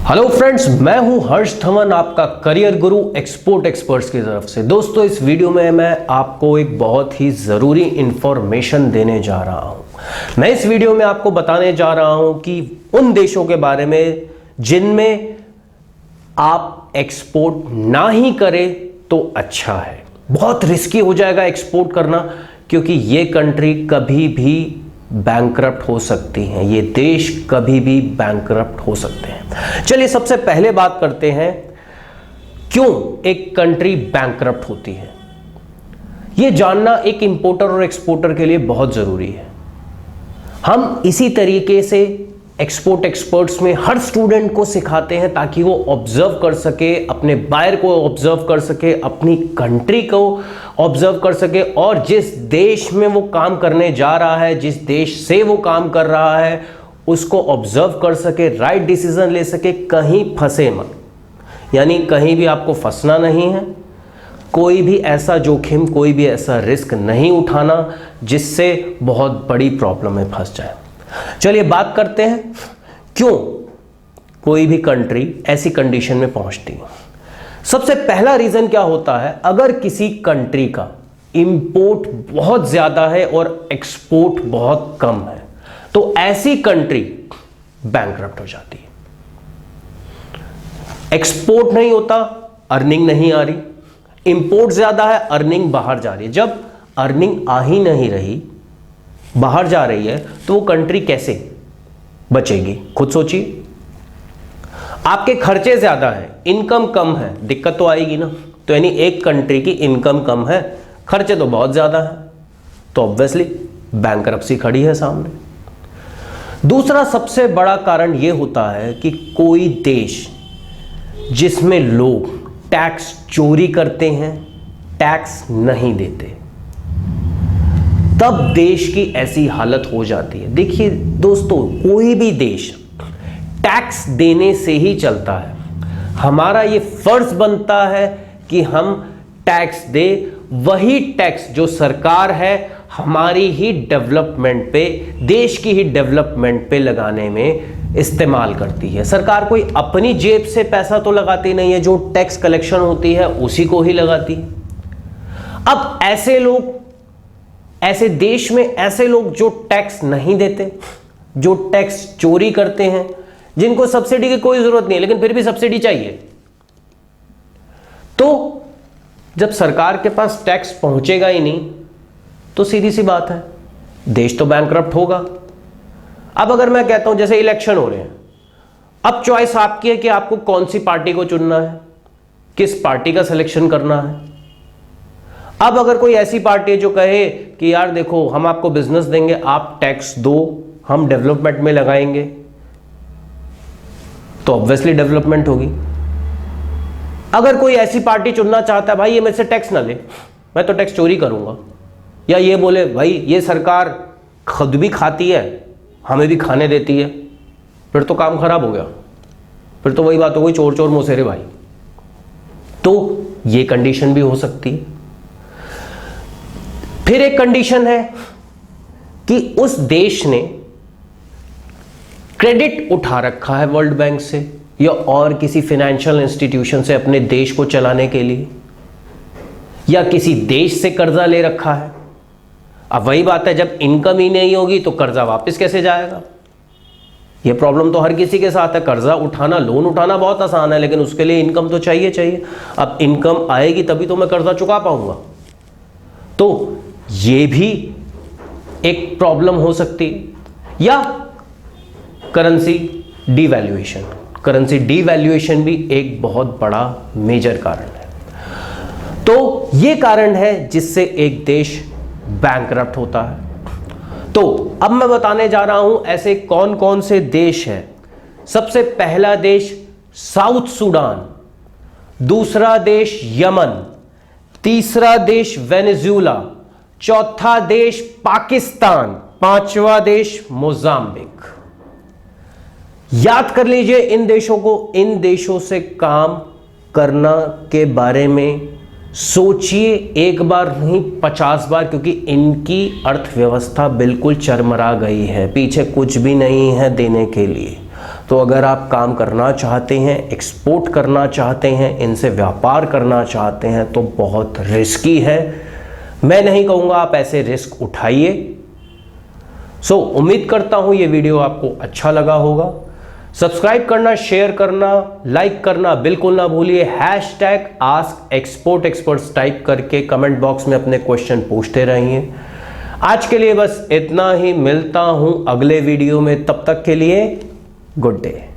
Hello friends, मैं हूं हर्ष धवन, आपका करियर गुरु एक्सपोर्ट एक्सपर्ट्स की तरफ से। दोस्तों, इस वीडियो में मैं आपको एक बहुत ही ज़रूरी इंफॉर्मेशन देने जा रहा हूं। मैं इस वीडियो में आपको बताने जा रहा हूं कि उन देशों के बारे में जिनमें आप एक्सपोर्ट ना ही करें तो अच्छा है। बहुत रिस्की हो जाएगा एक्सपोर्ट करना, क्योंकि ये कंट्री कभी भी बैंकरप्ट हो सकती हैं, ये देश कभी भी बैंकरप्ट हो सकते हैं। चलिए सबसे पहले बात करते हैं क्यों एक कंट्री बैंकरप्ट होती है। ये जानना एक इंपोर्टर और एक्सपोर्टर के लिए बहुत जरूरी है। हम इसी तरीके से एक्सपोर्ट एक्सपर्ट्स में हर स्टूडेंट को सिखाते हैं ताकि वो ऑब्जर्व कर सके, अपने बायर को ऑब्जर्व कर सके, अपनी कंट्री को ऑब्जर्व कर सके, और जिस देश में वो काम करने जा रहा है, जिस देश से वो काम कर रहा है, उसको ऑब्जर्व कर सके, राइट डिसीजन ले सके, कहीं फंसे मत। यानी कहीं भी आपको फंसना नहीं है, कोई भी ऐसा जोखिम, कोई भी ऐसा रिस्क नहीं उठाना जिससे बहुत बड़ी प्रॉब्लम में फंस जाए। चलिए बात करते हैं क्यों कोई भी कंट्री ऐसी कंडीशन में पहुंचती है। सबसे पहला रीजन क्या होता है, अगर किसी कंट्री का इंपोर्ट बहुत ज्यादा है और एक्सपोर्ट बहुत कम है तो ऐसी कंट्री बैंकरप्ट हो जाती है। एक्सपोर्ट नहीं होता, अर्निंग नहीं आ रही, इंपोर्ट ज्यादा है, अर्निंग बाहर जा रही है। जब अर्निंग आ ही नहीं रही, बाहर जा रही है, तो वो कंट्री कैसे बचेगी? खुद सोचिए। आपके खर्चे ज्यादा हैं, इनकम कम है, दिक्कत तो आएगी ना। तो यानी एक कंट्री की इनकम कम है, खर्चे तो बहुत ज्यादा है, तो ऑब्वियसली बैंकरप्सी खड़ी है सामने। दूसरा सबसे बड़ा कारण यह होता है कि कोई देश जिसमें लोग टैक्स चोरी करते हैं, टैक्स नहीं देते, तब देश की ऐसी हालत हो जाती है। देखिए दोस्तों, कोई भी देश टैक्स देने से ही चलता है। हमारा ये फर्ज बनता है कि हम टैक्स दे, वही टैक्स जो सरकार है हमारी ही डेवलपमेंट पे, देश की ही डेवलपमेंट पे लगाने में इस्तेमाल करती है। सरकार कोई अपनी जेब से पैसा तो लगाती नहीं है, जो टैक्स कलेक्शन होती है उसी को ही लगाती है। अब ऐसे लोग, ऐसे देश में ऐसे लोग जो टैक्स नहीं देते, जो टैक्स चोरी करते हैं, जिनको सब्सिडी की कोई जरूरत नहीं है लेकिन फिर भी सब्सिडी चाहिए, तो जब सरकार के पास टैक्स पहुंचेगा ही नहीं तो सीधी सी बात है, देश तो बैंकरप्ट होगा। अब अगर मैं कहता हूं जैसे इलेक्शन हो रहे हैं, अब चॉइस आपकी है कि आपको कौन सी पार्टी को चुनना है, किस पार्टी का सिलेक्शन करना है। अब अगर कोई ऐसी पार्टी है जो कहे कि यार देखो हम आपको बिजनेस देंगे, आप टैक्स दो, हम डेवलपमेंट में लगाएंगे, तो ऑब्वियसली डेवलपमेंट होगी। अगर कोई ऐसी पार्टी चुनना चाहता है भाई ये मेरे से टैक्स ना ले, मैं तो टैक्स चोरी करूंगा, या ये बोले भाई ये सरकार खुद भी खाती है, हमें भी खाने देती है, फिर तो काम खराब हो गया, फिर तो वही बात हो गई चोर चोर मोसेरे भाई। तो ये कंडीशन भी हो सकती है। फिर एक कंडीशन है कि उस देश ने क्रेडिट उठा रखा है वर्ल्ड बैंक से या और किसी फाइनेंशियल इंस्टीट्यूशन से अपने देश को चलाने के लिए, या किसी देश से कर्जा ले रखा है। अब वही बात है, जब इनकम ही नहीं होगी तो कर्जा वापस कैसे जाएगा? यह प्रॉब्लम तो हर किसी के साथ है। कर्जा उठाना, लोन उठाना बहुत आसान है, लेकिन उसके लिए इनकम तो चाहिए। अब इनकम आएगी तभी तो मैं कर्जा चुका पाऊंगा। तो ये भी एक प्रॉब्लम हो सकती है। या करेंसी डिवैल्यूएशन, करेंसी डिवैल्यूएशन भी एक बहुत बड़ा मेजर कारण है। तो ये कारण है जिससे एक देश बैंकरप्ट होता है। तो अब मैं बताने जा रहा हूं ऐसे कौन कौन से देश हैं। सबसे पहला देश साउथ सूडान, दूसरा देश यमन, तीसरा देश वेनेजुएला, चौथा देश पाकिस्तान, पांचवा देश मोजाम्बिक। याद कर लीजिए इन देशों को। इन देशों से काम करना के बारे में सोचिए, एक बार नहीं 50 बार, क्योंकि इनकी अर्थव्यवस्था बिल्कुल चरमरा गई है, पीछे कुछ भी नहीं है देने के लिए। तो अगर आप काम करना चाहते हैं, एक्सपोर्ट करना चाहते हैं, इनसे व्यापार करना चाहते हैं तो बहुत रिस्की है। मैं नहीं कहूँगा आप ऐसे रिस्क उठाइए। उम्मीद करता हूँ ये वीडियो आपको अच्छा लगा होगा। सब्सक्राइब करना, शेयर करना, लाइक करना बिल्कुल ना भूलिए। #AskExportExperts टाइप करके कमेंट बॉक्स में अपने क्वेश्चन पूछते रहिए। आज के लिए बस इतना ही, मिलता हूं अगले वीडियो में, तब तक के लिए गुड डे।